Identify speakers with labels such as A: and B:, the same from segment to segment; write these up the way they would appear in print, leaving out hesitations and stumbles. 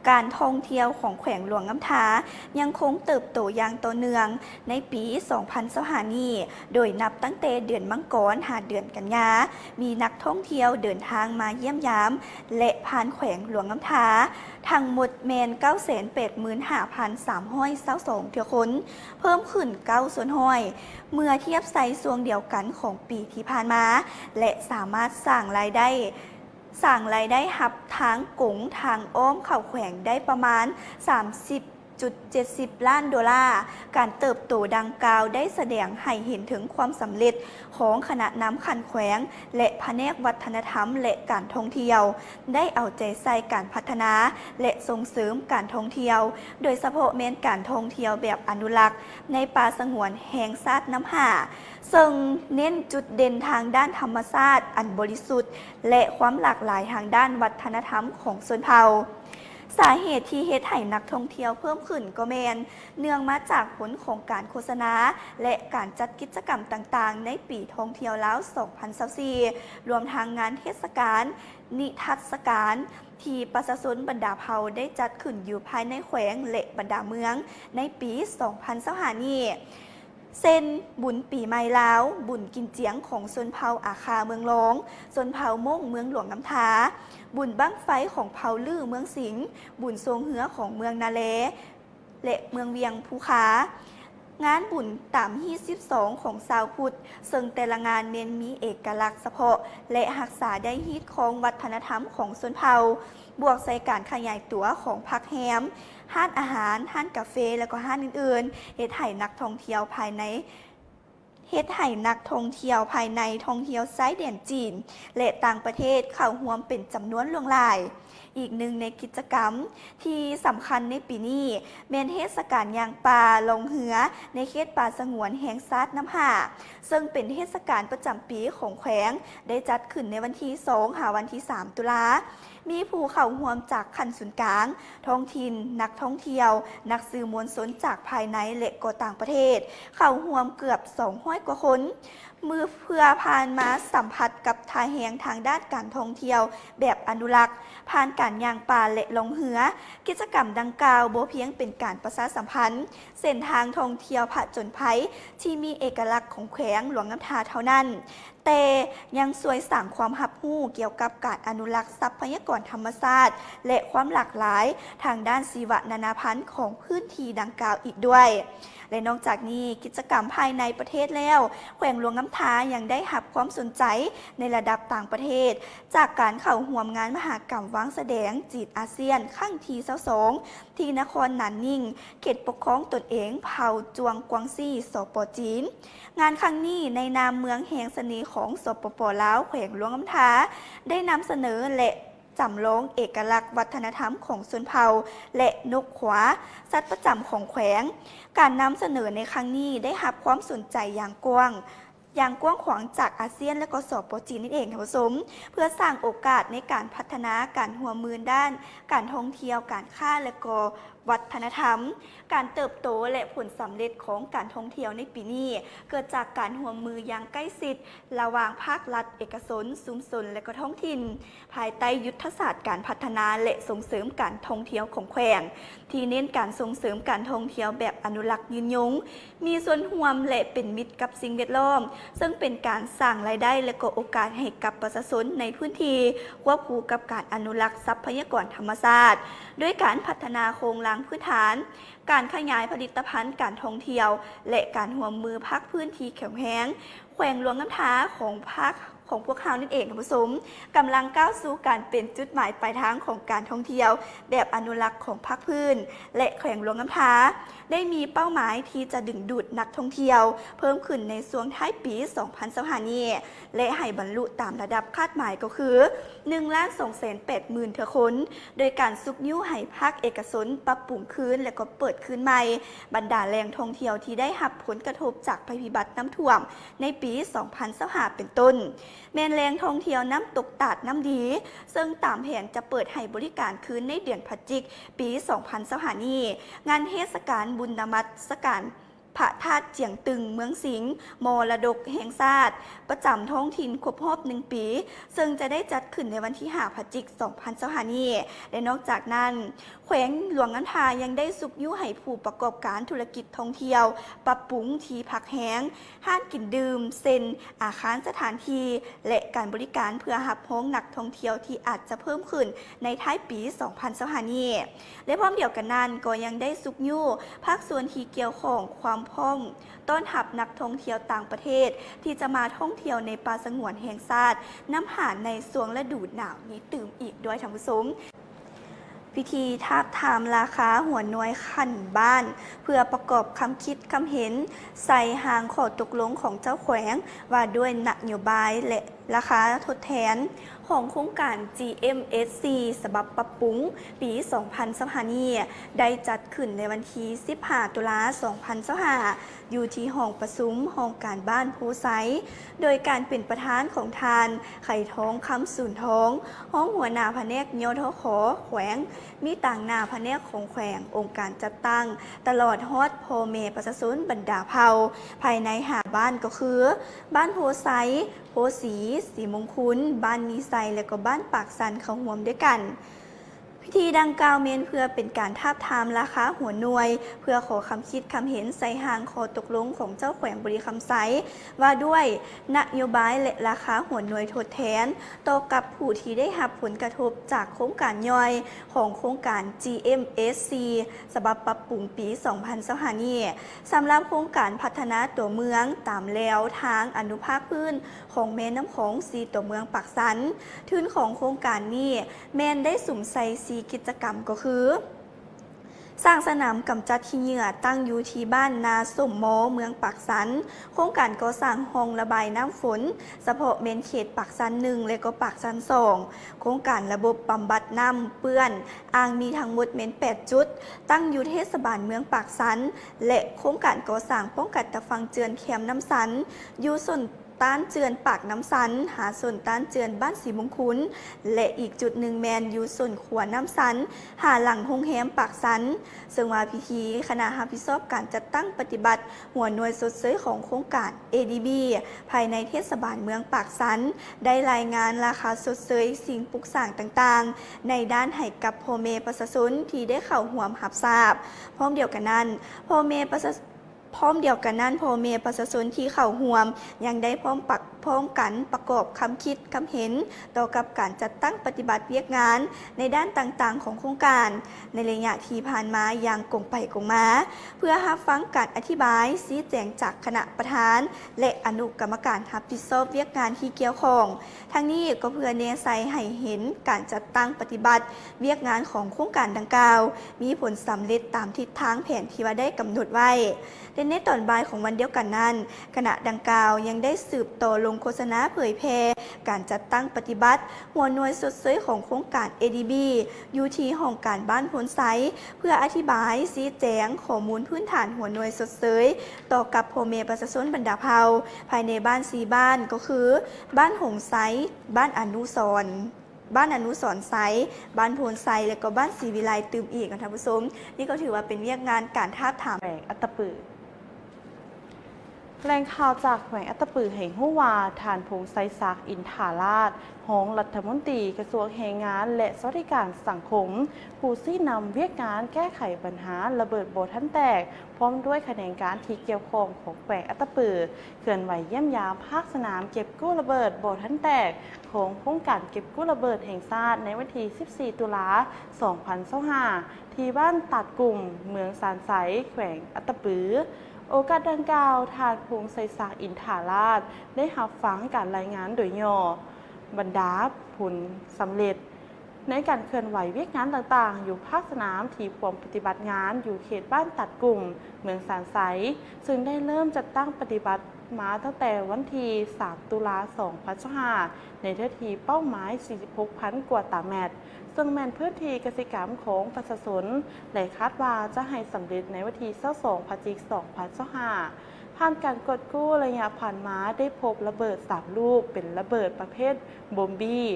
A: การท่องเที่ยวของแขวงหลวงน้ำทายังคงเติบโตอย่างต่อเนื่องในปี 2025 นี้โดยนับตั้งแต่เดือนมังกรหาเดือนกันยามีนักท่องเที่ยวเดินทางมาเยี่ยมยามและผ่านแขวงหลวงน้ำทาทั้งหมดแมน 985,322 เที่ยวคนเพิ่มขึ้น9ส่วนห้อยเมื่อเทียบไซส์ส่วงเดียวกันของปีที่ผ่านมาและสามารถสร้างรายได้หับทางกงทางอ้อมเข่าแขวงได้ประมาณ 30.70 ล้านดอลลาร์การเติบโตดังกล่าวได้แสดงให้เห็นถึงความสำเร็จของคณะนำคันแขวงและแผนกวัฒนธรรมและการท่องเที่ยวได้เอาใจใส่การพัฒนาและส่งเสริมการท่องเที่ยวโดยเฉพาะแม้นการท่องเที่ยวแบบอนุรักษ์ในป่าสงวนแห่งชาติน้ำห่าซึ่งเน้นจุดเด่นทางด้านธรรมชาติอันบริสุทธิ์และความหลากหลายทางด้านวัฒนธรรมของชนเผ่าสาเหตุที่เฮ็ดให้นักท่องเที่ยวเพิ่มขึ้นก็แมนเนื่องมาจากผลของการโฆษณาและการจัดกิจกรรมต่างๆในปีท่องเที่ยวลาว 2024 รวมทั้งงานเทศกาลนิทรรศการที่ประชาชนบรรดาเผ่าได้จัดขึ้นอยู่ภายในแขวงและบรรดาเมืองในปี 2025 นี้เส้นบุญปีใหม่ลาวบุญกินเจียงของชนเผ่าอาคาเมืองหลวงชนเผ่าม่งเมืองหลวงน้ำทาบุญบั้งไฟของเผ่าลื่อเมืองสิงห์บุญทรงเหือของเมืองนาเลและเมืองเวียงภูคางานบุญตามฮี12ของชาวพุทธซึ่งแต่ละงานมีเอกลักษณ์เฉพาะและรักษาได้ฮีตของวัฒนธรรมของชนเผ่าบวกใส่การขยายตัวของพักแฮมห้านอาหารห้านกาแฟและก็ห้านอื่นๆเฮ็ดให้นักท่องเที่ยวภายในท่องเที่ยวชายแดนจีนและต่างประเทศเข้าร่วมเป็นจำนวนหลวงหลายอีกหนึ่งในกิจกรรมที่สำคัญในปีนี้แม่นเทศกาลย่างป่าลงเหือในเขตป่าสงวนแห่งชาติน้ำห่าซึ่งเป็นเทศกาลประจำปีของแขวงได้จัดขึ้นในวันที่2หาวันที่3ตุลามีผู้เข้าร่วมจากคันศูนย์กลางท้องถิ่นนักท่องเที่ยวนักสื่อมวลชนจากภายในและก็ต่างประเทศเข้าร่วมเกือบ200 กว่าคนเพื่อผ่านมาสัมผัสกับทาแหงทางด้านการท่องเที่ยวแบบอนุรักษ์ผ่านการย่างป่าและลงเหือกิจกรรมดังกล่าวบ่เพียงเป็นการประชาสัมพันธ์เส้นทางท่องเที่ยวผจญภัยที่มีเอกลักษณ์ของแขวงหลวงน้ำทาเท่านั้นแต่ยังช่วยสร้างความรับรู้เกี่ยวกับการอนุรักษ์ทรัพยากรธรรมชาติและความหลากหลายทางด้านชีวนานาพันธุ์ของพื้นที่ดังกล่าวอีกด้วยและนอกจากนี้กิจกรรมภายในประเทศแล้วแขวงหลวงน้ำทายังได้รับความสนใจในระดับต่างประเทศจากการเข้าร่วมงานมหกรรมวางแสดงจีนอาเซียนครั้งที่22ที่นครหนานนิ่งเขตปกครองตนเองเผ่าจวงกวางซี่สป.จีนงานครั้งนี้ในนามเมืองแห่งเสน่ห์ของสปป.ลาวแขวงหลวงน้ำทาได้นำเสนอและจำลองเอกลักษณ์วัฒนธรรมของชนเผ่าและนกขวาสัตว์ประจำของแขวงการนำเสนอในครั้งนี้ได้รับความสนใจอย่างกว้างขวางจากอาเซียนและก็สป.จีนนั่นเองค่ะผู้ชมเพื่อสร้างโอกาสในการพัฒนาการร่วมมือด้านการท่องเที่ยวการค้าและก็วัฒนธรรมการเติบโตและผลสำเร็จของการท่องเที่ยวในปีนี้เกิดจากการร่วมมืออย่างใกล้ชิดระหว่างภาครัฐเอกชนชุมชนและก็ท้องถิ่นภายใต้ยุทธศาสตร์การพัฒนาและส่งเสริมการท่องเที่ยวของแขวงที่เน้นการส่งเสริมการท่องเที่ยวแบบอนุรักษ์ยืนยงมีส่วนร่วมและเป็นมิตรกับสิ่งแวดล้อมซึ่งเป็นการสร้างรายได้และก็โอกาสให้กับประชาชนในพื้นที่ควบคู่กับการอนุรักษ์ทรัพยากรธรรมชาติด้วยการพัฒนาโครงสร้างพื้นฐานการขยายผลิตภัณฑ์การท่องเที่ยวและการร่วมมือภาคพื้นที่แข็งแรงแขวงหลวงน้ำทาของพวกเขานั่นเองท่านผู้ชมกำลังก้าวสู่การเป็นจุดหมายปลายทางของการท่องเที่ยวแบบอนุรักษ์ของภาคพื้นและแขวงหลวงน้ำทาได้มีเป้าหมายที่จะดึงดูดนักท่องเที่ยวเพิ่มขึ้นในช่วงท้ายปี 2025 นี้และให้บรรลุตามระดับคาดหมายก็คือ 1,280,000 เที่ยวคนโดยการซุกนิ้วให้ภาคเอกชนปรับปรุงคืนและก็เปิดคืนใหม่บรรดาแหล่งท่องเที่ยวที่ได้รับผลกระทบจากภัยพิบัติน้ำท่วมในปี 2025 เป็นต้นแม่นแหล่งท่องเที่ยวน้ำตกตาดน้ำดีซึ่งตามแผนจะเปิดให้บริการคืนในเดือนพฤศจิกายนปี 2025 นี้งานเทศกาลบุญนมัสการ พระธาตุเจียงตึงเมืองสิงห์มรดกแห่งชาติประจำท้องถิ่นครบรอบ1 ปีซึ่งจะได้จัดขึ้นในวันที่5 พฤศจิกายน 2025 นี้และนอกจากนั้นแขวงหลวงนันทายังได้สุกยุให้ผู้ประกอบการธุรกิจท่องเที่ยวปรับปรุงที่พักแห้งห้างกินดื่มเซ็นอาคารสถานที่และการบริการเพื่อรับน้องนักท่องเที่ยวที่อาจจะเพิ่มขึ้นในท้ายปี 2025 นี้และพร้อมเดียวกันนั้นก็ยังได้สุกยุภาคส่วนที่เกี่ยวข้องความพร้อมต้อนรับนักท่องเที่ยวต่างประเทศที่จะมาท่องเที่ยวในป่าสงวนแห่งชาติน้ำหาในช่วงฤดูหนาวนี้ตื่มอีกด้วยท่านผู้ชมพิธีทาบทามราคาหัวหน่วยขันบ้านเพื่อประกอบคำคิดคำเห็นใส่หางข้อตกลงของเจ้าแขวงว่าด้วยนโยบายและราคาทดแทนของโครงการ GMSC ฉบับปรับปรุงปี 2025 นี้ได้จัดขึ้นในวันที่ 15 ตุลาคม 2025 อยู่ที่ห้องประชุมห้องการบ้านโพไซโดยการเป็นประธานของทานไข่ทองคำสูนทองห้องหัวหน้าแผนกยทขแขวงมีต่างหน้าแผนกของแขวงองค์การจัดตั้งตลอดฮอดพ่อแม่ประชาชนบรรดาเผ่าภายในหาบ้านก็คือบ้านโพไซโพสีสีมงคุลบ้านมีไซและก็บ้านปากสันเขาห่วมด้วยกันพิธีดังกล่าวเมนเพื่อเป็นการทาบทามราคาหัวหน่วยเพื่อขอคำคิดคำเห็นใส่หางข้อตกลงของเจ้าแขวงบริคำไซว่าด้วยนโยบายและราคาหัวหน่วยทดแทนต่อกับผู้ที่ได้รับผลกระทบจากโครงการย่อยของโครงการ GMSC ฉบับปรับปรุงปี 2025 นี้สำหรับโครงการพัฒนาตัวเมืองตามแนวทางอนุภาคพื้นของแม่น้ำของสีตัวเมืองปากสันทุนของโครงการนี้แม่นได้สุ่มใส่กิจกรรมก็คือสร้างสนามกำจัดขี้เหงื่อตั้งอยู่ที่บ้านนาสมโมเมืองปากสันโครงการก่อสร้างห้องระบายน้ำฝนเฉพาะเมนเขตปากสัน1และก็ปากสัน2โครงการระบบบำบัดน้ำเปื้อนอ่างมีทั้งหมดเมน8 จุดตั้งอยู่เทศบาลเมืองปากสันและโครงการก่อสร้างป้องกันตะฟังเจือนแคมน้ำสันอยู่ส่วนต้านเจือนปากน้ำสันหาส่วนต้านเจือนบ้านสีมงคุลและอีกจุดหนึ่งแมนอยู่ส่วนขวน้ำสันหาหลังโฮงแฮมปากสันซึ่งว่าพิธีคณะรับผิดชอบการจัดตั้งปฏิบัติหัวหน่วยสดเสยของโครงการ ADB ภายในเทศบาลเมืองปากสันได้รายงานราคาสดเสยสิ่งปลูกสร้างต่างๆในด้านให้กับพ่อแม่ประชาชนที่ได้เข้าร่วมรับทราบพร้อมเดียวกันนั้นพ่อแม่ประชาชนที่เข้าร่วมยังได้พร้อมกันประกอบคำคิดคำเห็นต่อกับการจัดตั้งปฏิบัติเวียกงานในด้านต่างๆของโครงการในระยะที่ผ่านมาอย่างกงไปกงมาเพื่อรับฟังการอธิบายชี้แจงจากคณะประธานและอนุกรรมการรับผิดชอบเวียกงานที่เกี่ยวข้องทั้งนี้ก็เพื่อแนใส่ให้เห็นการจัดตั้งปฏิบัติเวียกงานของโครงการดังกล่าวมีผลสำเร็จตามทิศทางแผนที่ว่าได้กำหนดไว้ในตอนบ่ายของวันเดียวกันนั้นคณะดังกล่าวยังได้สืบต่อลงโฆษณาเผยแพร่การจัดตั้งปฏิบัติหัวหน่วยสดเสยของโครงการ ADB อยู่ที่ห้องการบ้านพลไซเพื่ออธิบายชี้แจงข้อมูลพื้นฐานหัวหน่วยสดเสยต่อกับพ่อแม่ประชาชนบรรดาเผ่าภายในบ้าน4 บ้านก็คือบ้านหงไซบ้านอนุสรณ์บ้านอนุสรณ์ไซบ้านโพนไซและก็บ้านศรีวิไลตื่มอีกนะท่านผู้ชมนี่ก็ถือว่าเป็นเวียกงานการทาบทาม
B: แขวงอัตตปือแหล่งข่าวจากแขวงอัตตปือแห่งหัววาฐานพงไซซักอินทาราชหองรัฐมนตรีกระทรวงแรงงานและสวัสดิการสังคมผู้ซี่นำเวียกงานแก้ไขปัญหาระเบิดโบทันแตกพร้อมด้วยแขนงการที่เกี่ยวข้องของแขวงอัตตปือเคลื่อนไหวเยี่ยมยามภาคสนามเก็บกู้ระเบิดโบทันแตกของโครงการเก็บกู้ระเบิดแห่งชาติในวันที่ 14 ตุลาคม 2025 ที่บ้านตัดกลุ่มเมืองสานไสแขวงอัตตปือโอกาสดังกล่าวทานพงไซซักอินทาราชได้รับฟังการรายงานโดยย่อบรรดาผลสำเร็จในการเคลื่อนไหวเวียกงานต่างๆอยู่ภาคสนามที่ปมปฏิบัติงานอยู่เขตบ้านตัดกลุ่มเมืองสานไสซึ่งได้เริ่มจัดตั้งปฏิบัติมาตั้งแต่วันที่ 3 ตุลาคม 2025 ในพื้นที่เป้าหมาย 46,000 กว่าตารางเมตรซึ่งแม่นพื้นที่เกษตรกรรมของประชาชนและคาดว่าจะให้สำเร็จในวันที่ 22 พฤศจิกายน 2025 ผ่านการกดกู้ระยะผ่านมาได้พบระเบิด3 ลูกเป็นระเบิดประเภทบอมบี้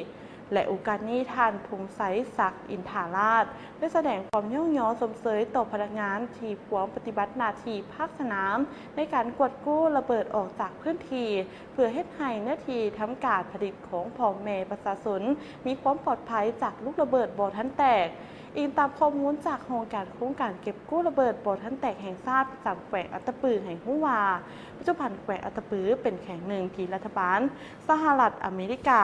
B: และโอกาสนี้ท่านพงษ์ไสศักดิ์อินทาราชได้แสดงความย่องย้อสมเสยต่อพนักงานที่พร้อมปฏิบัติหน้าที่ภาคสนามในการกวดกู้ระเบิดออกจากพื้นที่เพื่อเฮ็ดให้หน้าที่ทำการผลิตของพ่อแม่ประชาชนมีความปลอดภัยจากลูกระเบิดบ่ทันแตกอิงตามข้อมูลจากโครงการเก็บกู้ระเบิดบ่ทันแตกแห่งชาติประจำแขวงอัตตปือแห่งฮู้วาปัจจุบันแขวงอัตตปือเป็นแขวงหนึ่งที่รัฐบาลสหรัฐอเมริกา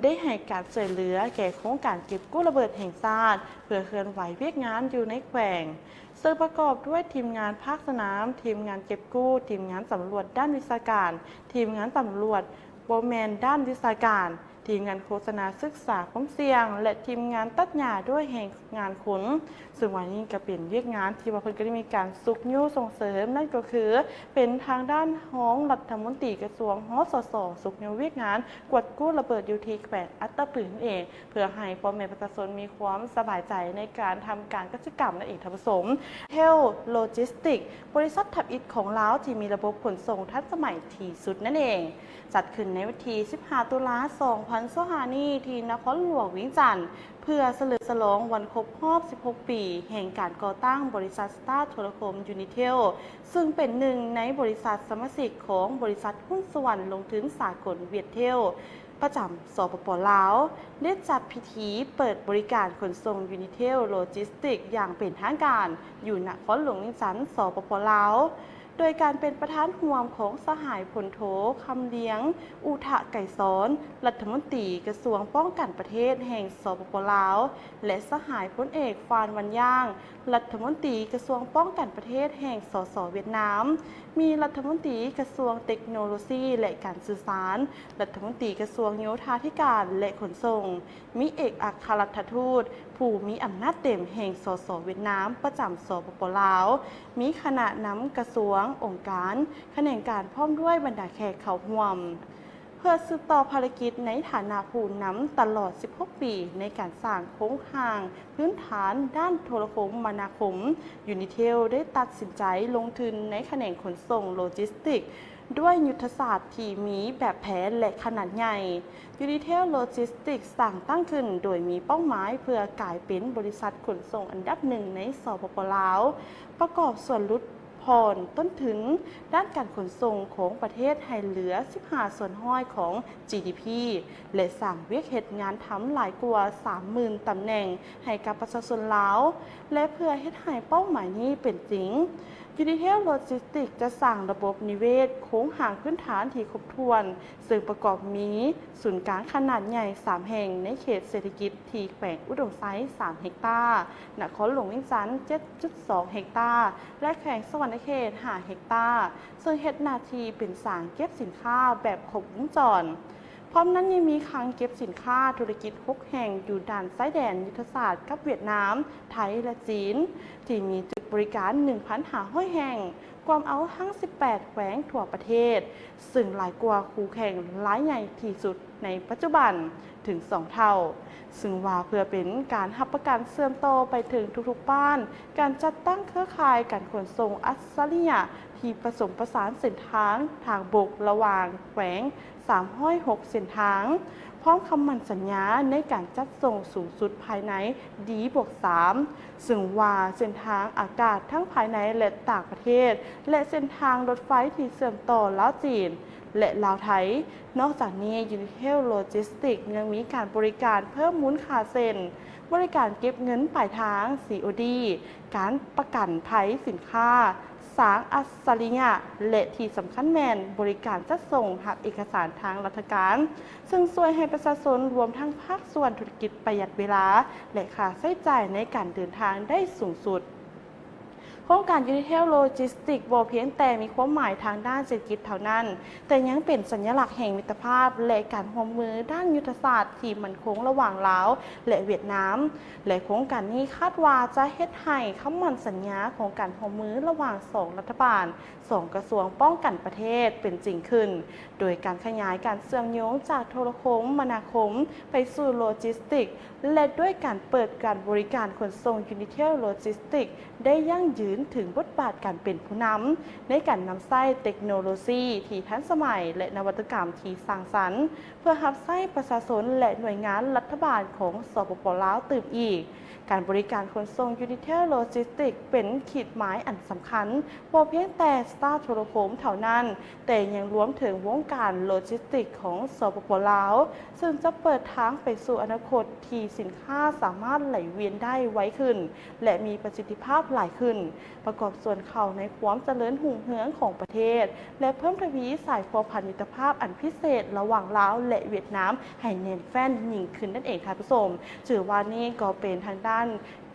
B: ได้ให้การช่วยเหลือแก่โครงการเก็บกู้ระเบิดแห่งชาติเพื่อเคลื่อนไหวเวียกงานอยู่ในแขวงซึ่งประกอบด้วยทีมงานภาคสนามทีมงานเก็บกู้ทีมงานสำรวจด้านวิชาการทีมงานสำรวจโบแมนด้านวิชาการทีมงานโฆษณาศึกษาความเสี่ยงและทีมงานตัดหญ้าด้วยแห่งงานขนซึ่งวันนี้ก็เป็นเรียกงานที่ว่าเพิ่นก็ได้มีการสุกยู่ส่งเสริมนั่นก็คือเป็นทางด้านห้องรัฐมนตรีกระทรวงหสสสุกยู่เวียกงานกวดกู้ระเบิดอยู่ที่แขวงอัตตปือนั่นเองเพื่อให้พ่อแม่ประชาชนมีความสบายใจในการทำการกิจกรรมนั่นเองท่านผู้ชมเทลโลจิสติกบริษัททับอิฐของลาวที่มีระบบขนส่งทันสมัยที่สุดนั่นเองจัดขึ้นในวันที่15 ตุลาคม 2025 นี้ที่นครหลวงเวียงจันทร์เพื่อเฉลิมฉลองวันครบรอบ 16 ปี แห่งการก่อตั้งบริษัทสตาร์โทรคมยูนิเทลซึ่งเป็นหนึ่งในบริษัทสมาชิกของบริษัทหุ้นส่วนลงทุนสากลเวียดเทลประจำสปป.ลาวได้จัดพิธีเปิดบริการขนส่งยูนิเทลโลจิสติกอย่างเป็นทางการอยู่นครหลวงเวียงจันทร์สปป.ลาวโดยการเป็นประธานห่วมของสหายพลโทคำเลี้ยงอุทะไก่ซ้อนรัฐมนตรีกระทรวงป้องกันประเทศแห่งสปป.ลาวและสหายพลเอกฟานวันย่างรัฐมนตรีกระทรวงป้องกันประเทศแห่งสสเวียดนามมีรัฐมนตรีกระทรวงเทคโนโลยีและการสื่อสารรัฐมนตรีกระทรวงโยธาธิการและขนส่งมีเอกอัครราชทูตผู้มีอำนาจเต็มแห่งสสเวียดนามประจำสปป.ลาวมีคณะนำกระทรวงองค์การแขนงการพร้อมด้วยบรรดาแขกเข้าร่วมเพื่อสืบต่อภารกิจในฐานะผู้นำตลอด 16 ปีในการสร้างโครงข่ายพื้นฐานด้านโทรคมนาคมยูนิเทลได้ตัดสินใจลงทุนในแขนงขนส่งโลจิสติกด้วยยุทธศาสตร์ที่มีแบบแผนและขนาดใหญ่ยูนิเทลโลจิสติกสั่งตั้งขึ้นโดยมีเป้าหมายเพื่อกลายเป็นบริษัทขนส่งอันดับหนึ่งในสปป.ลาวประกอบส่วนลดผ่อนต้นถึงด้านการขนส่งของประเทศให้เหลือ 15 ส่วนห้อยของ GDP และสั่งเวียกเหตุงานทำหลายกว่า 30,000 ตำแหน่งให้กับประชาชนลาวและเพื่อให้เป้าหมายนี้เป็นจริงยูนิเทลโลจิสติกจะสร้างระบบนิเวศโค้งห่างพื้นฐานที่ครบถ้วนซึ่งประกอบมีศูนย์กลางขนาดใหญ่ 3 แห่งในเขตเศรษฐกิจที่แขวงอุดมไซด์ 3 เฮกตาร์นครหลวงเวียงจันทร์ 7.2 เฮกตาร์และแขวงสวรรณเขต 5 เฮกตาร์ซึ่งเฮ็ดหน้าที่เป็นสางเก็บสินค้าแบบครบวงจรพร้อมนั้นยังมีคลังเก็บสินค้าธุรกิจ6 แห่งอยู่ด่านซ้ายแดนยุทธศาสตร์กับเวียดนาม ไทยและจีนที่มีจุดบริการ 1,500 แห่งรวมเอาทั้ง 18 แขวงทั่วประเทศซึ่งหลายกว่าคู่แข่งรายใหญ่ที่สุดในปัจจุบันถึง 2 เท่าซึ่งว่าเพื่อเป็นการรับประกันเสื่อมโตไปถึงทุกๆบ้านการจัดตั้งเครือข่ายการขนส่งอัจฉริยะที่ผสมผสานเส้นทางทางบกระหว่างแขวง306 เส้นทางพร้อมคำมั่นสัญญาในการจัดส่งสูงสุดภายใน D+3 ซึ่งว่าเส้นทางอากาศทั้งภายในและต่างประเทศและเส้นทางรถไฟที่เชื่อมต่อลาวจีนและลาวไทยนอกจากนี้ยูนิเทลโลจิสติกยังมีการบริการเพิ่มมูลค่าเซ็นบริการเก็บเงินปลายทาง COD การประกันภัยสินค้าสางอัจฉริยะและที่สำคัญแม่นบริการจัดส่งหักเอกสารทางราชการซึ่งช่วยให้ประชาชนรวมทั้งภาคส่วนธุรกิจประหยัดเวลาและค่าใช้จ่ายในการเดินทางได้สูงสุดโครงการยูนิเทลโลจิสติกบ่เพียงแต่มีความหมายทางด้านเศรษฐกิจเท่านั้นแต่ยังเป็นสัญลักษณ์แห่งมิตรภาพและการร่วมมือด้านยุทธศาสตร์ที่มั่นคงระหว่างลาวและเวียดนามและโครงการนี้คาดว่าจะเฮ็ดให้คำมั่นสัญญาของการร่วมมือระหว่าง2 รัฐบาล2 กระทรวงป้องกันประเทศเป็นจริงขึ้นโดยการขยายการเชื่อมโยงจากโทรคมนาคมไปสู่โลจิสติกและด้วยการเปิดการบริการขนส่งยูนิเทลโลจิสติกได้ยั่งยืน นถึงบทบาทการเป็นผู้นำในการนำใช้เทคโนโลยีที่ทันสมัยและนวัตกรรมที่สร้างสรรค์เพื่อรับใช้ประชาชนและหน่วยงานรัฐบาลของสปป.ลาวตื่นอีกการบริการขนส่งยูนิเทลโลจิสติกเป็นขีดหมายอันสำคัญบ่เพียงแต่สตาร์โทรโคมเท่านั้นแต่ยังรวมถึงวงการโลจิสติกของสปป.ลาวซึ่งจะเปิดทางไปสู่อนาคตที่สินค้าสามารถไหลเวียนได้ไวขึ้นและมีประสิทธิภาพหลายขึ้นประกอบส่วนเข้าในความเจริญหุ่งเฮืองของประเทศและเพิ่มทวีสายพัวพันมิตรภาพอันพิเศษระหว่างลาวและเวียดนามให้แน่นแฟ้นยิ่งขึ้นนั่นเองค่ะผู้ชมถือว่านี่ก็เป็นทางด้าน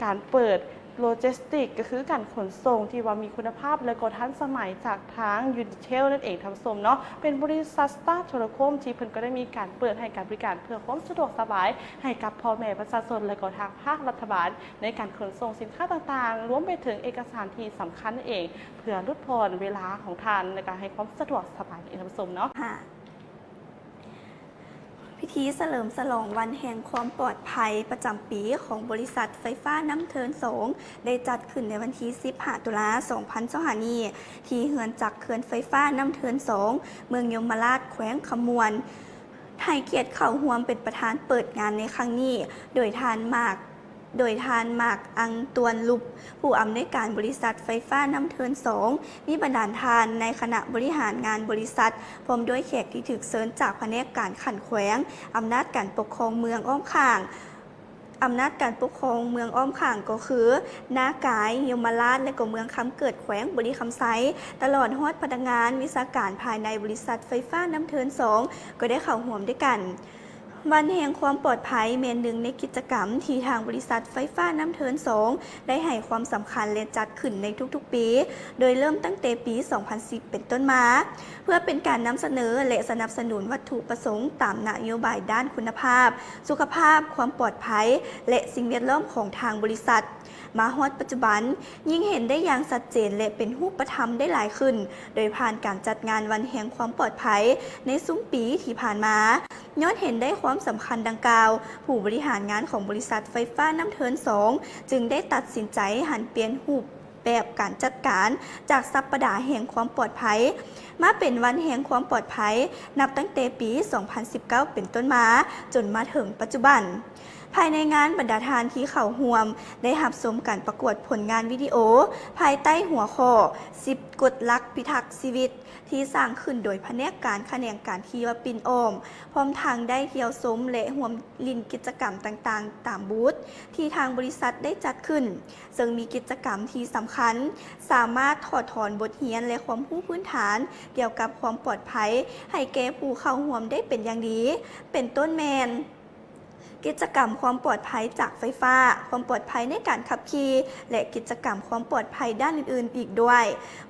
B: การเปิดโลจิสติกก็คือการขนส่งที่ว่ามีคุณภาพและก็ทันสมัยจากทางยูนิเทลนั่นเองท่านผู้ชมเนาะเป็นบริษัทสตาร์โทรโคมที่เพิ่นก็ได้มีการเปิดให้การบริการเพื่อความสะดวกสบายให้กับพ่อแม่ประชาชนและก็ทางภาครัฐบาลในการขนส่งสินค้าต่างๆรวมไปถึงเอกสารที่สำคัญนั่นเองเพื่อลดพรเวลาของท่านในการให้ความสะดวกสบายท่านผู้ชมเนาะ
A: พิธีเฉลิมฉลองวันแห่งความปลอดภัยประจำปีของบริษัทไฟฟ้าน้ำเทินสงได้จัดขึ้นในวันที่15 ตุลาคม 2025 นี้ที่เฮือนจักรเขื่อนไฟฟ้าน้ำเทินสงเมืองยมราชแขวงขมวนให้เกียรติเข้าร่วมเป็นประธานเปิดงานในครั้งนี้โดยทานหมากอังตวนลุบผู้อำนวยการบริษัทไฟฟ้าน้ำเทินสงมีบรรดาลทานในคณะบริหารงานบริษัทพร้อมด้วยแขกที่ถูกเชิญจากแผนกการขันแขวงอำนาจการปกครองเมืองอ้อมข้างอำนาจการปกครองเมืองอ้อมข้างก็คือนากายยมราชและก็เมืองคำเกิดแขวงบริคำไซตลอดฮอดพนักงานวิชาการภายในบริษัทไฟฟ้าน้ำเทินสงก็ได้เข้าร่วมด้วยกันวันแห่งความปลอดภัยเป็นหนึ่งในกิจกรรมที่ทางบริษัทไฟฟ้าน้ำเทินสงได้ให้ความสำคัญและจัดขึ้นในทุกๆปีโดยเริ่มตั้งแต่ปี 2010 เป็นต้นมาเพื่อเป็นการนำเสนอและสนับสนุนวัตถุประสงค์ตามนโยบายด้านคุณภาพสุขภาพความปลอดภัยและสิ่งแวดล้อมของทางบริษัทมาฮอดปัจจุบันยิ่งเห็นได้อย่างชัดเจนและเป็นรูปธรรมได้หลายขึ้นโดยผ่านการจัดงานวันแห่งความปลอดภัยในซุ้มปีที่ผ่านมาย้อนเห็นได้ความสำคัญดังกล่าวผู้บริหารงานของบริษัทไฟฟ้าน้ำเทินสงจึงได้ตัดสินใจหันเปลี่ยนรูปแบบการจัดการจากสัปดาห์แห่งความปลอดภัยมาเป็นวันแห่งความปลอดภัยนับตั้งแต่ปี 2019 เป็นต้นมาจนมาถึงปัจจุบันภายในงานบรรดาทานที่เข้าร่วมได้รับชมการประกวดผลงานวิดีโอภายใต้หัวข้อ10 กฎหลักพิทักษ์ชีวิตที่สร้างขึ้นโดยแผนกการแขนงการที่ว่าปินโอมพร้อมทางได้เที่ยวชมและร่วมลินกิจกรรมต่างๆตามบูธที่ทางบริษัทได้จัดขึ้นซึ่งมีกิจกรรมที่สำคัญสามารถถอดถอนบทเรียนและความรู้พื้นฐานเกี่ยวกับความปลอดภัยให้แก่ผู้เข้าร่วมได้เป็นอย่างดีเป็นต้นแมนกิจกรรมความปลอดภัยจากไฟฟ้าความปลอดภัยในการขับขี่และกิจกรรมความปลอดภัยด้านอื่นๆอีกด้วย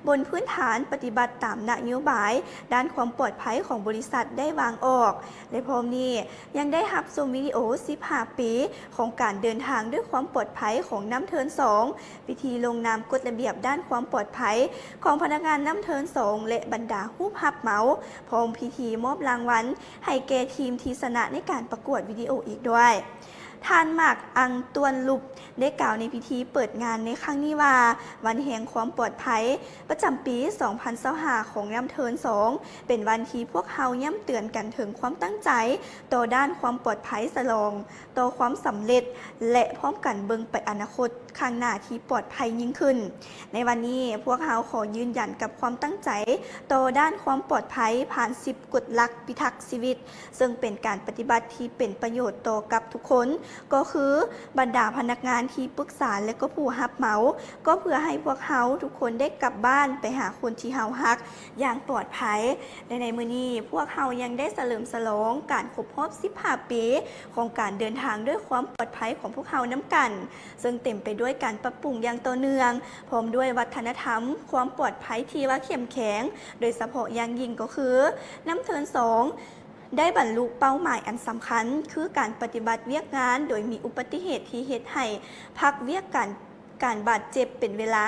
A: บนพื้นฐานปฏิบัติตามนโยบายด้านความปลอดภัยของบริษัทได้วางออกและพร้อมนี้ยังได้รับชมวิดีโอ15 ปีของการเดินทางด้วยความปลอดภัยของน้ำเทินสงพิธีลงนามกฎระเบียบด้านความปลอดภัยของพนักงานน้ำเทินสงและบรรดาผู้รับเหมาพร้อมพิธีมอบรางวัลให้แก่ทีมที่ชนะในการประกวดวิดีโออีกด้วยทานหมากอังตวนลุบได้กล่าวในพิธีเปิดงานในครั้งนี้ว่าวันแห่งความปลอดภัยประจำปี 2025 ของน้ำเทินสงเป็นวันที่พวกเฮาย้ำเตือนกันถึงความตั้งใจต่อด้านความปลอดภัยสลองต่อความสำเร็จและพร้อมกันเบิ่งไปอนาคตข้างหน้าที่ปลอดภัยยิ่งขึ้นในวันนี้พวกเฮาขอยืนยันกับความตั้งใจต่อด้านความปลอดภัยผ่าน10 กฎหลักพิทักษ์ชีวิตซึ่งเป็นการปฏิบัติที่เป็นประโยชน์ต่อกับทุกคนก็คือบรรดาพนักงานที่ปรึกษาและก็ผู้รับเหมาก็เพื่อให้พวกเขาทุกคนได้กลับบ้านไปหาคนที่เฮาฮักอย่างปลอดภัยและในมื้อนี้พวกเฮายังได้เฉลิมฉลองการครบรอบ15 ปีของการเดินทางด้วยความปลอดภัยของพวกเฮานำกันซึ่งเต็มไปด้วยการปรับปรุงอย่างต่อเนื่องพร้อมด้วยวัฒนธรรมความปลอดภัยที่ว่าเข้มแข็งโดยเฉพาะอย่างยิ่งก็คือน้ำเทินสงได้บรรลุเป้าหมายอันสำคัญคือการปฏิบัติเวียกงานโดยมีอุบัติเหตุที่เฮ็ดให้พักเวียกการ การบาดเจ็บเป็นเวลา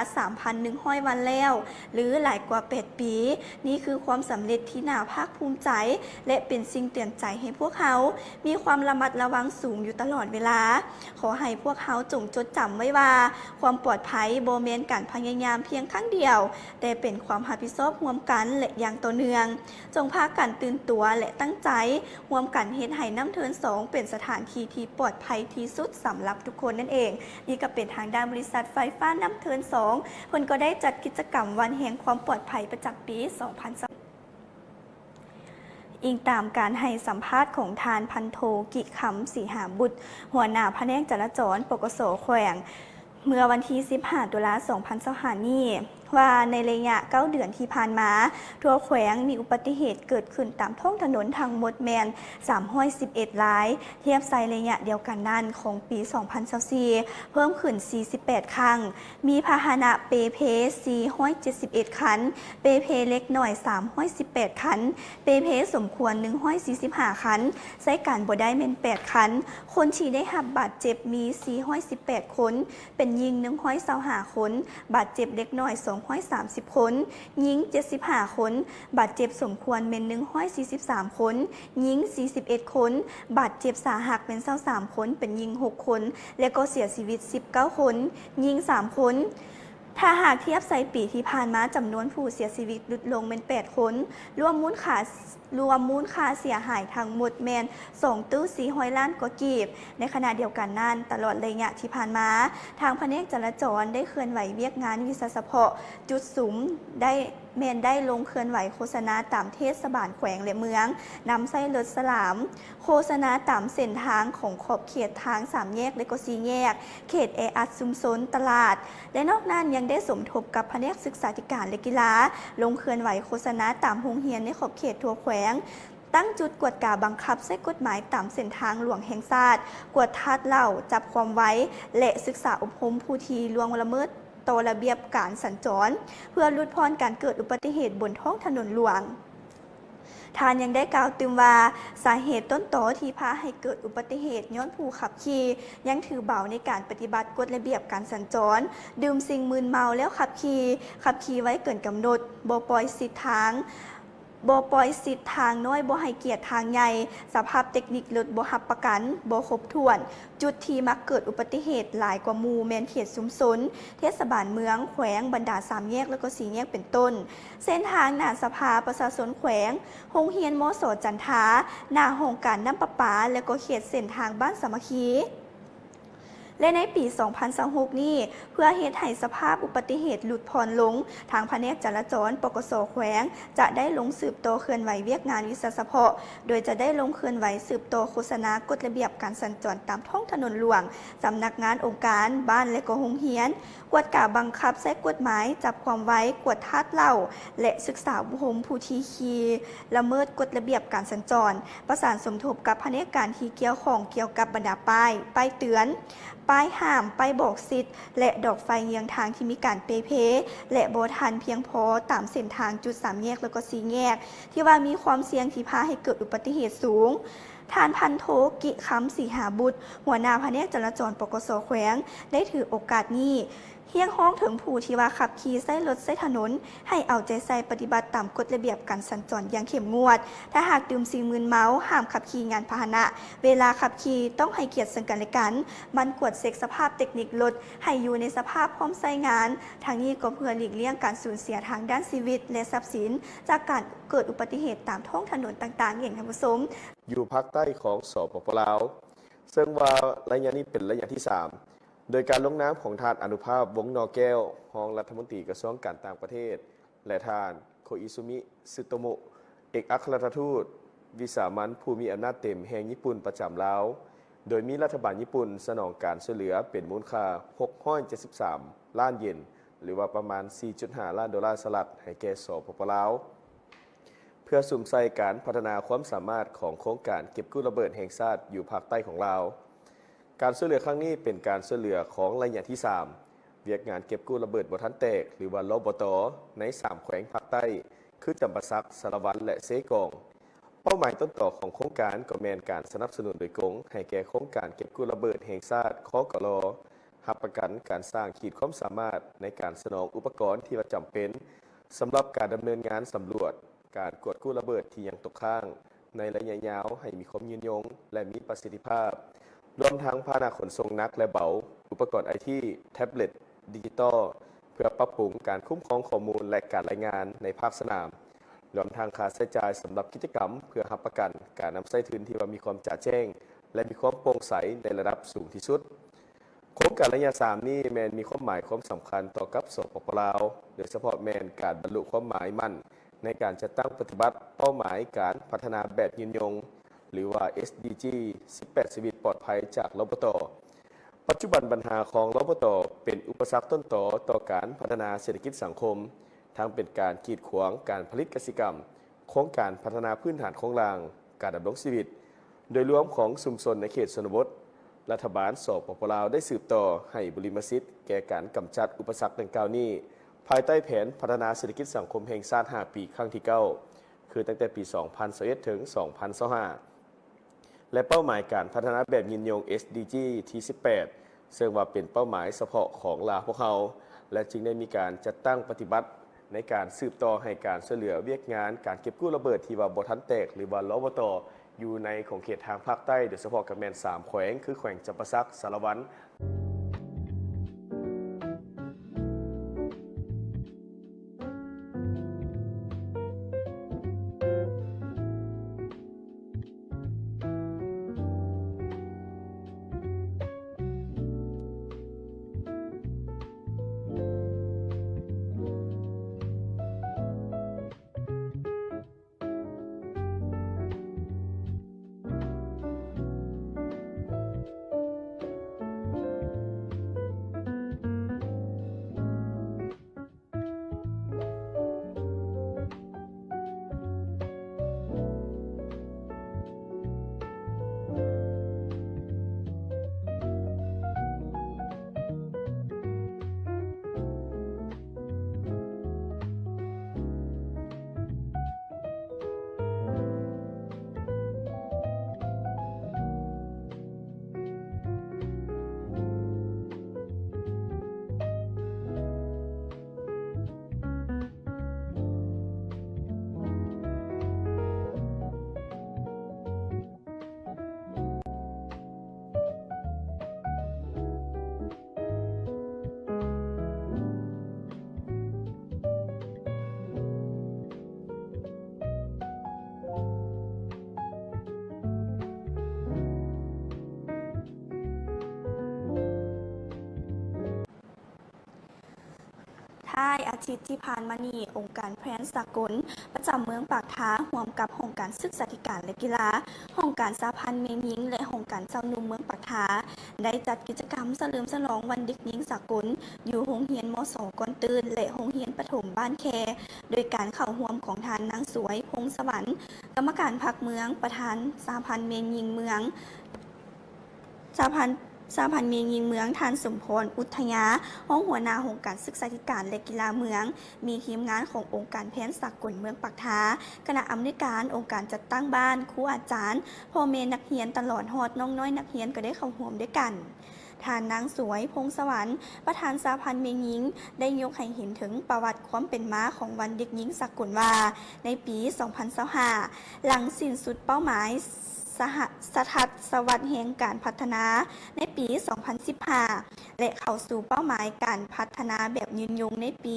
A: 3,100 วันแล้วหรือหลายกว่า 8 ปีนี่คือความสำเร็จที่น่าภาคภูมิใจและเป็นสิ่งเตือนใจให้พวกเขามีความระมัดระวังสูงอยู่ตลอดเวลาขอให้พวกเขาจงจดจำไว้ว่าความปลอดภัยบ่แม่นการพยายามเพียงครั้งเดียวแต่เป็นความรับผิดชอบร่วมกันและอย่างต่อเนื่องจงพากันตื่นตัวและตั้งใจร่วมกันเฮ็ดให้น้ำเทิน2เป็นสถานที่ที่ปลอดภัยที่สุดสำหรับทุกคนนั่นเองนี่ก็เป็นทางด้านบริษัทไฟฟ้าน้ำเทิน2เพิ่นก็ได้จัดกิจกรรมวันแห่งความปลอดภัยประจำปี 2020 อิงตามการให้สัมภาษณ์ของทานพันโทกิคำศรีหาบุตรหัวหน้าแผนกจราจรปกส.แขวงเมื่อวันที่ 15 ตุลาคม 2025 นี้ว่าในระยะ 9 เดือนที่ผ่านมาทั่วแขวงมีอุบัติเหตุเกิดขึ้นตามท้องถนนทางหมดแมน 311 รายเทียบไซระยะเดียวกันนั้นของปี 2024 เพิ่มขึ้น 48 ครั้งมีพาหนะเปเพ471 คันเปเพเล็กหน่อย 318 คันเปเพสมควร 145 คันใช้การบ่ได้แม่น 8 คันคนที่ได้รับบาดเจ็บมี 418 คนเป็นยิง 125 คนบาดเจ็บเล็กน้อย230 คนหญิง75 คนบาดเจ็บสมควรเป็น143 คนหญิง41 คนบาดเจ็บสาหัสเป็น23 คนเป็นหญิง6 คนและก็เสียชีวิต19 คนหญิง3 คนถ้าหากเทียบไซปีที่ผ่านมาจำนวนผู้เสียชีวิตลดลงเป็น8 คนรวมมูลค่าเสียหายทั้งหมดแมน2 ตู้400 ล้านกว่ากีบในขณะเดียวกันนั้นตลอดระยะที่ผ่านมาทางแผนกจราจรได้เคลื่อนไหวเวียกงานวิสาเฉพาะจุดสุมได้ลงเคลื่อนไหวโฆษณาตามเทศบาลแขวงและเมืองนำไส้รถสลามโฆษณาตามเส้นทางของขอบเขตทาง3 แยกและก็4 แยกเขตแออัดชุมชนตลาดและนอกนั้นยังได้สมทบกับแผนกศึกษาธิการและกีฬาลงเคลื่อนไหวโฆษณาตามโรงเรียนในขอบเขตทั่วแขวงตั้งจุดกวดกาบังคับใช้กฎหมายตามเส้นทางหลวงแห่งชาติกวดทัดเหล่าจับความไว้และศึกษาอบรมผู้ที่ล่วงละเมิดต่อระเบียบการสัญจรเพื่อลดพรการเกิดอุบัติเหตุบนท้องถนนหลวงทานยังได้กล่าวตืมว่าสาเหตุต้นตอที่พาให้เกิดอุบัติเหตุย้อนผู้ขับขี่ยังถือเบาในการปฏิบัติกฎระเบียบการสัญจรดื่มสิ่งมึนเมาแล้วขับขี่ไว้เกินกำหนดบ่ปล่อยสิทธิทางน้อยบ่ให้เกียรติทางใหญ่สภาพเทคนิครถบ่รับประกันบ่ครบถ้วนจุดที่มักเกิดอุบัติเหตุหลายกว่าหมู่แม่นเขตชุมชนเทศบาลเมืองแขวงบรรดา3 แยกแล้วก็4 แยกเป็นต้นเส้นทางหน้าสภาประชาชนแขวงโรงเรียนมส.จันทาหน้าโรงการน้ำประปาและก็เขตเส้นทางบ้านสามัคคีและในปี 2026 นี้เพื่อเฮ็ดให้สภาพอุบัติเหตุหลุดผ่อนลงทางแผนกจราจรปกส.แขวงจะได้ลงสืบต่อเคลื่อนไหวเวียกงานวิสาเฉพาะโดยจะได้ลงเคลื่อนไหวสืบต่อโฆษณากฎระเบียบการสัญจรตามท้องถนนหลวงสำนักงานองค์การบ้านและก็โรงเรียนกวดกาบังคับใช้กฎหมายจับความไว้กวดทาสเหล้าและศึกษาบุคคลผู้ที่ขี่ละเมิดกฎระเบียบการสัญจรประสานสมทบกับแผนกการที่เกี่ยวข้องเกี่ยวกับบรรดาป้ายเตือนป้ายห้ามป้ายบอกสิทธิ์และดอกไฟเยียงทางที่มีการเปและบ่ทันเพียงพอตามเส้นทางจุด3 แยกแล้วก็4 แยกที่ว่ามีความเสี่ยงที่พาให้เกิดอุบัติเหตุสูงทานพันโทกิคำศรีหาบุตรหัวหน้าแผนกจราจรปกส.แขวงได้ถือโอกาสนี้เฮียงฮ้องถึงผู้ที่ว่าขับขี่ใช้รถใช้ถนนให้เอาใจใส่ปฏิบัติตามกฎระเบียบการสัญจรอย่างเข้มงวดถ้าหากดื่มสิ่งมึนเมาห้ามขับขี่งานพาหนะเวลาขับขี่ต้องให้เกียรติซึ่งกันและกันมันกวดเช็คสภาพเทคนิครถให้อยู่ในสภาพพร้อมใช้งานทางนี้ก็เพื่อหลีกเลี่ยงการสูญเสียทางด้านชีวิตและทรัพย์สินจากการเกิดอุบัติเหตุตามท้องถนนต่างๆอย่างท่านผู้ชม
C: อยู่ภาคใต้ของสปป.ลาวซึ่งว่าระยะนี้เป็นระยะที่ 3โดยการลงนามของทานอนุภาพวงศ์นอแก้วรองรัฐมนตรีกระทรวงการต่างประเทศและทานโคอิซุมิซึโตโมะเอกอัครราชทูตวิสามัญผู้มีอำนาจเต็มแห่งญี่ปุ่นประจำลาวโดยมีรัฐบาลญี่ปุ่นสนองการช่วยเหลือเป็นมูลค่า673 ล้านเยนหรือว่าประมาณ 4.5 ล้านดอลลาร์สหรัฐให้แก่สปป.ลาวเพื่อสุ่มใส่การพัฒนาความสามารถของโครงการเก็บกู้ระเบิดแห่งชาติอยู่ภาคใต้ของลาวการช่วยเหลือครั้งนี้เป็นการช่วยเหลือของระยะที่ 3เวียกงานเก็บกู้ระเบิดบ่ทันแตกหรือว่าลบต.ใน3แขวงภาคใต้คือจำปาสักสารวัตรและเซกองเป้าหมายต้นต่อของโครงการก็แม่นการสนับสนุนโดยกงให้แก่โครงการเก็บกู้ระเบิดแห่งชาติคกล รับประกันการสร้างขีดความสามารถในการสนองอุปกรณ์ที่จำเป็นสำหรับการดำเนินงานสำรวจการกวดกู้ระเบิดที่ยังตกค้างในระยะยาวให้มีความยืนยงและมีประสิทธิภาพรวมทั้งพาหนะขนส่งหนักและเบาอุปกรณ์ไอทีแท็บเล็ตดิจิตอลเพื่อปรับปรุงการคุ้มครองข้อมูลและการรายงานในภาคสนามรวมทั้งค่าใช้จ่ายสำหรับกิจกรรมเพื่อรับประกันการนำใช้ทุนที่มีความจ่าแจ้งและมีความโปร่งใสในระดับสูงที่สุดโครงการระยะ 3 นี้แมนมีความหมายความสำคัญต่อกับสปป.ลาวโดยเฉพาะแมนการบรรลุความหมายมั่นในการจัดตั้งปฏิบัติเป้าหมายการพัฒนาแบบยืนยงหรือว่า SDG 18 ชีวิตปลอดภัยจากรปต.ปัจจุบันปัญหาของรปต.เป็นอุปสรรคต้นตอต่อการพัฒนาเศรษฐกิจสังคมทั้งเป็นการกีดขวางการผลิตกสิกรรมโครงการพัฒนาพื้นฐานของรางการดำรงชีวิตโดยรวมของชุมชนในเขตชนบทรัฐบาลสปป.ลาวได้สืบต่อให้บริมสิทธิ์แก่การกำจัดอุปสรรคดังกล่าวนี้ภายใต้แผนพัฒนาเศรษฐกิจสังคมแห่งชาติ 5 ปีครั้งที่ 9 คือตั้งแต่ปี 2021 ถึง 2025 และเป้าหมายการพัฒนาแบบยืนยง SDG ที่ 18 ซึ่งว่าเป็นเป้าหมายเฉพาะของลาวพวกเขาและจึงได้มีการจัดตั้งปฏิบัติในการสืบต่อให้การช่วยเหลือเวียกงานการเก็บกู้ระเบิดที่ว่าบ่ทันแตกหรือว่ารปต.อยู่ในของเขตทางภาคใต้โดยเฉพาะกับแมน3 แขวงคือแขวงจำปาสักสารวัตร
A: ท้ายอาทิตย์ที่ผ่านมานี้องค์การแพทย์สากลประจำเมืองปากท้าร่วมกับองค์การศึกษาธิการและกีฬาองค์การสหพันธ์เมนหญิงและองค์การเจ้าหนุ่มเมืองปากท้าได้จัดกิจกรรมเฉลิมฉลองวันเด็กหญิงสากลอยู่โรงเรียนม.ส.ก่อนตื่นและโรงเรียนประถมบ้านแคโดยการเข้าร่วมของทานนางสวยพงสวรรค์กรรมการพรรคเมืองประธานสหพันธ์เมนหญิงเมืองสหพันธ์เมียงยิงเมืองทานสมพรอุทยาห้องหัวหน้าองค์การศึกษาธิการและกีฬาเมืองมีทีมงานขององค์การแพทย์สากลเมืองปากท้าคณะอำนวยการองค์การจัดตั้งบ้านครูอาจารย์พ่อแม่นักเรียนตลอดฮอดน้องน้อยนักเรียนก็ได้เข้าร่วมด้วยกันทานนางสวยพงสวรรค์ประธานสหพันธ์เมียงยิงได้ยกให้เห็นถึงประวัติความเป็นมาของวันเด็กหญิงสากลว่าในปี 2025 หลังสิ้นสุดเป้าหมายสทัศวรรษแห่งการพัฒนาในปี 2015 และเข้าสู่เป้าหมายการพัฒนาแบบยืนยงในปี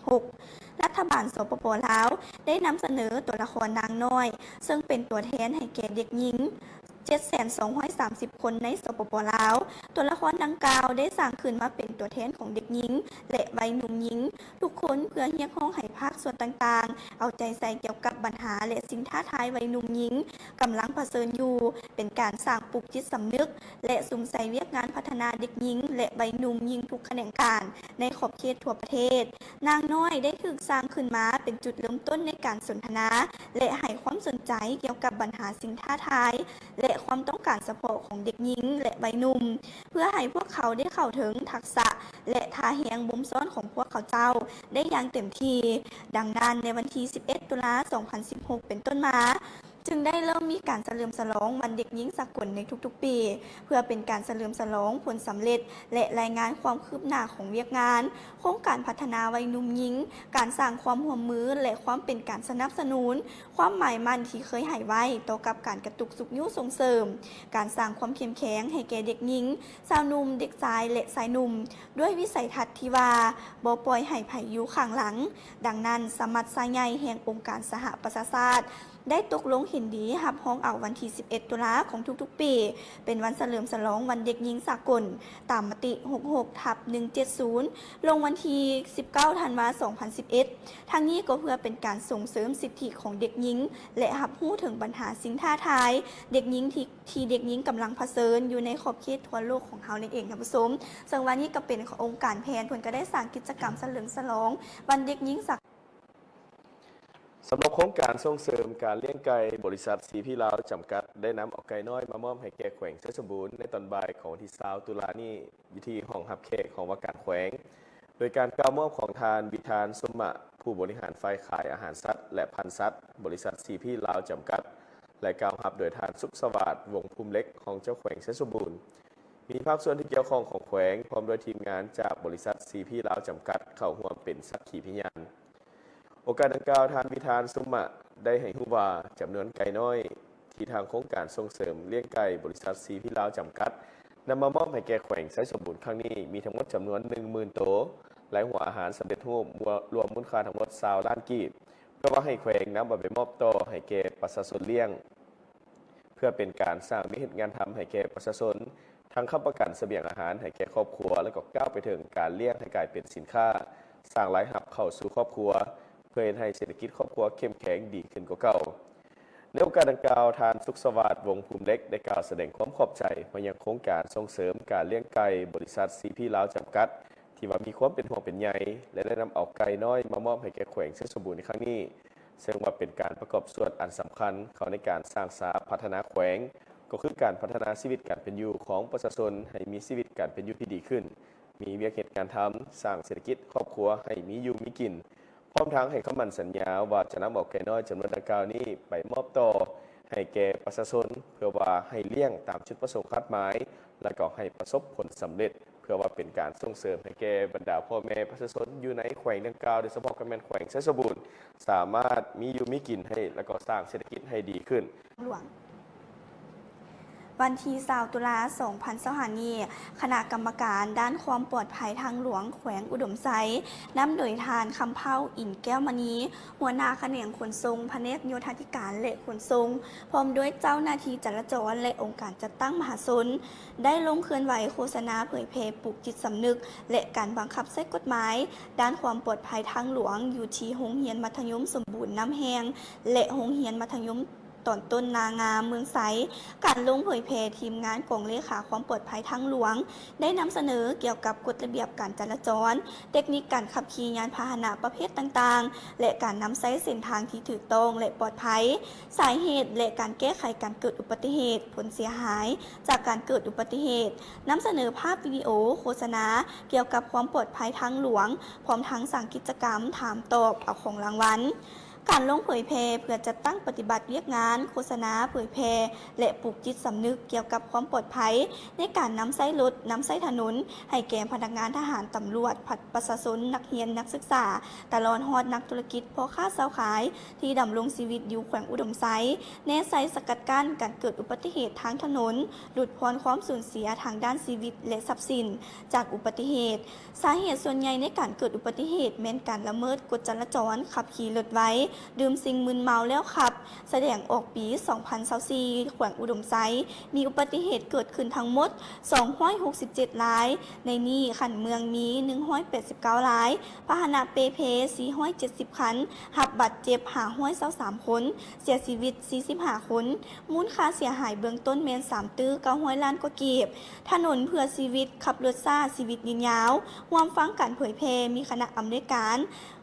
A: 2016 รัฐบาลสปป.ลาวได้นำเสนอตัวละครนางน้อยซึ่งเป็นตัวแทนให้แก่เด็กหญิง 7,230 คนในสปป.ลาวตัวละครดังกล่าวได้สร้างขึ้นมาเป็นตัวแทนของเด็กหญิงและวัยหนุ่มหญิงทุกคนเพื่อเรียกร้องให้ภาคส่วนต่างๆเอาใจใส่เกี่ยวกับปัญหาและสิ่งท้าทายวัยหนุ่มหญิงกำลังเผชิญอยู่เป็นการสร้างปลุกจิตสำนึกและสุมใส่เวียกงานพัฒนาเด็กหญิงและวัยหนุ่มหญิงทุกแขนงการในขอบเขตทั่วประเทศนางน้อยได้ถูกสร้างขึ้นมาเป็นจุดเริ่มต้นในการสนทนาและให้ความสนใจเกี่ยวกับปัญหาสิ่งท้าทายและความต้องการเฉพาะของเด็กหญิงและวัยหนุ่มเพื่อให้พวกเขาได้เข้าถึงทักษะและท่าแหงบ่มซ้อนของพวกเขาเจ้าได้อย่างเต็มที่ดังนั้นในวันที่ 11 ตุลาคม 2016 เป็นต้นมา จึงได้เริ่มมีการเฉลิมฉลองวันเด็กหญิงสากลในทุกๆปีเพื่อเป็นการเฉลิมฉลองผลสำเร็จและรายงานความคืบหน้าของเวียกงานโครงการพัฒนาวัยหนุ่มหญิงการสร้างความร่วมมือและความเป็นการสนับสนุนความหมายมั่นที่เคยให้ไว้ต่อกับการกระตุกสุขยุส่งเสริมการสร้างความเข้มแข็งให้แก่เด็กหญิงสาวหนุ่มเด็กชายและชายหนุ่มด้วยวิสัยทัศน์ที่ว่าบ่ปล่อยให้ไผอยู่ข้างหลังดังนั้นสมัชชาใหญ่แห่งองค์การสหประชาชาติได้ตกลงเห็นดีรับห้องเอาวันที่ 11 ตุลาของทุกๆ ปี เป็นวันเฉลิมฉลองวันเด็กหญิงสากล ตามมติ 66/170 ลงวันที่ 19 ธันวาคม 2011 ทั้งนี้ก็เพื่อเป็นการส่งเสริมสิทธิของเด็กหญิง และรับรู้ถึงปัญหาสิ่งท้าทาย เด็กหญิงที่เด็กหญิงกำลังเผชิญอยู่ในขอบเขตทั่วโลกของเฮานั่นเองท่านผู้ชมซึ่งวันนี้ก็เป็นขององค์การแพทย์เพิ่นก็ได้สร้างกิจกรรมเฉลิมฉลองวันเด็กหญิงสากล
C: สำหรับโครงการส่งเสริมการเลี้ยงไก่บริษัทซีพีลาวจำกัดได้นำเอาไก่น้อยมามอบให้แก่แขวงเพชรสมบูรณ์ในตอนบ่ายของวันที่20 ตุลานี้อยู่ที่ห้องรับแขกของว่าการแขวงโดยการกล่าวมอบของทานวิธานสมมะผู้บริหารฝ่ายขายอาหารสัตว์และพันธุ์สัตว์บริษัทซีพีลาวจำกัดและกล่าวรับโดยทานสุขสวัสดิ์วงภูมิเล็กของเจ้าแขวงเพชรสมบูรณ์มีภาคส่วนที่เกี่ยวข้องของแขวงพร้อมด้วยทีมงานจากบริษัทซีพีลาวจำกัดเข้าร่วมเป็นสักขีพยานโอกาสดังกล่าวทานวิธานสุมะได้ให้ฮู้ว่าจำนวนไก่น้อยที่ทางโครงการส่งเสริมเลี้ยงไก่บริษัทซีพีลาวจำกัดนำมามอบให้แก่แขวงไซสมบูรณ์ครั้งนี้มีทั้งหมดจำนวน 10,000 ตัวและหัวอาหารสำเร็จรูปรวมมูลค่าทั้งหมด20 ล้านกีบเพื่อว่าให้แขวงนำไปมอบต่อให้แก่ประชาชนเลี้ยงเพื่อเป็นการสร้างมิตรงานทำให้แก่ประชาชนทั้งค้ำประกันเสบียงอาหารให้แก่ครอบครัวและก็ก้าวไปถึงการเลี้ยงให้กลายเป็นสินค้าสร้างรายรับเข้าสู่ครอบครัวเพื่อให้เศรษฐกิจครอบครัวเข้มแข็งดีขึ้นกว่าเก่าในโอกาสดังกล่าวทานสุขสวัสดิ์วงภูมิเล็กได้กล่าวแสดงความขอบใจมายังโครงการส่งเสริมการเลี้ยงไก่บริษัทซีพีลาวจำกัดที่ว่ามีความเป็นห่วงเป็นใยและได้นำเอาไก่น้อยมามอบให้แก่แขวงเพชรสมบูรณ์ในครั้งนี้ซึ่งว่าเป็นการประกอบส่วนอันสำคัญเข้าในการสร้างสาพัฒนาแขวงก็คือการพัฒนาชีวิตการเป็นอยู่ของประชาชนให้มีชีวิตการเป็นอยู่ที่ดีขึ้นมีเวียกเหตุการณ์ทำสร้างเศรษฐกิจครอบครัวให้มีอยู่มีกินพร้อมทั้งให้คำมั่นสัญญาว่าจะนำเอาไก่น้อยจำนวนดังกล่าวนี้ไปมอบต่อให้แก่ประชาชนเพื่อว่าให้เลี้ยงตามจุดประสงค์คาดหมายและก็ให้ประสบผลสำเร็จเพื่อว่าเป็นการส่งเสริมให้แก่บรรดาพ่อแม่ประชาชนอยู่ในแขวงดังกล่าวโดยเฉพาะกำแพงแขวงเพชรบูรณ์สามารถมีอยู่มีกินให้และก็สร้างเศรษฐกิจให้ดีขึ้น
A: หลวงวันที่20 ตุลาคม 2025 นี้คณะกรรมการด้านความปลอดภัยทางหลวงแขวงอุดมไซนำโดยทานคำเผาอินแก้วมณีหัวหน้าแขนงขนส่งแผนกโยธาธิการและขนส่งพร้อมด้วยเจ้าหน้าที่จราจรและองค์การจัดตั้งมหาชนได้ลงเคลื่อนไหวโฆษณาเผยแพร่ปลุกจิตสำนึกและการบังคับใช้กฎหมายด้านความปลอดภัยทางหลวงอยู่ที่โรงเรียนมัธยมสมบูรณ์น้ำแหงและโรงเรียนมัธยมตอนต้นนางามเมืองไซการลงเผยแพร่ทีมงานกองเลขาความปลอดภัยทางหลวงได้นำเสนอเกี่ยวกับกฎระเบียบการจราจรเทคนิคการขับขี่ยานพาหนะประเภทต่างๆและการนำใช้เส้นทางที่ถูกต้องและปลอดภัยสาเหตุและการแก้ไขการเกิดอุบัติเหตุผลเสียหายจากการเกิดอุบัติเหตุนำเสนอภาพวิดีโอโฆษณาเกี่ยวกับความปลอดภัยทางหลวงพร้อมทั้งสั่งกิจกรรมถามตอบเอาของรางวัลการลงเผยแพร่เพื่อจัดตั้งปฏิบัติเรียกงานโฆษณาเผยแพร่และปลูกจิตสำนึกเกี่ยวกับความปลอดภัยในการนำใช้รถนำใช้ถนนให้แก่พนักงานทหารตำรวจประชาชนนักเรียนนักศึกษาตลอดฮอดนักธุรกิจพ่อค้าเช้าขายที่ดำรงชีวิตอยู่แขวงอุดมไซแนไซสกัดกั้นการเกิดอุบัติเหตุทางถนนหลุดพ้นความสูญเสียทางด้านชีวิตและทรัพย์สินจากอุบัติเหตุสาเหตุส่วนใหญ่ในการเกิดอุบัติเหตุแม้นการละเมิดกฎจราจรขับขี่รถไว้ดื่มสิ่งมึนเมาแล้วขับแสดงออกปี 2024 แขวงอุดมไซมีอุบัติเหตุเกิดขึ้นทั้งหมด 267 ราย ในนี้ขันเมืองมี 189 รายพาหนะเปเพ470 คันหับบาดเจ็บ523 คนเสียชีวิต45 คนมูลค่าเสียหายเบื้องต้นแมน3ตื้อ900 ล้านกว่ากีบถนนเพื่อชีวิตขับรถซ่าชีวิตยืนยาวร่วมฟังการเผยแพร่มีคณะอำนวยการ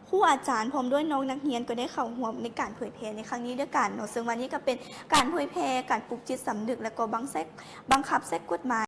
A: ครูอาจารย์พร้อมด้วยน้องนักเรียนก็ได้เข้าร่วมในการเผยแพร่ในครั้งนี้ด้วยกันซึ่งวันนี้ก็เป็นการเผยแพร่การปลุกจิตสำนึกและก็บังคับใช้กฎหมาย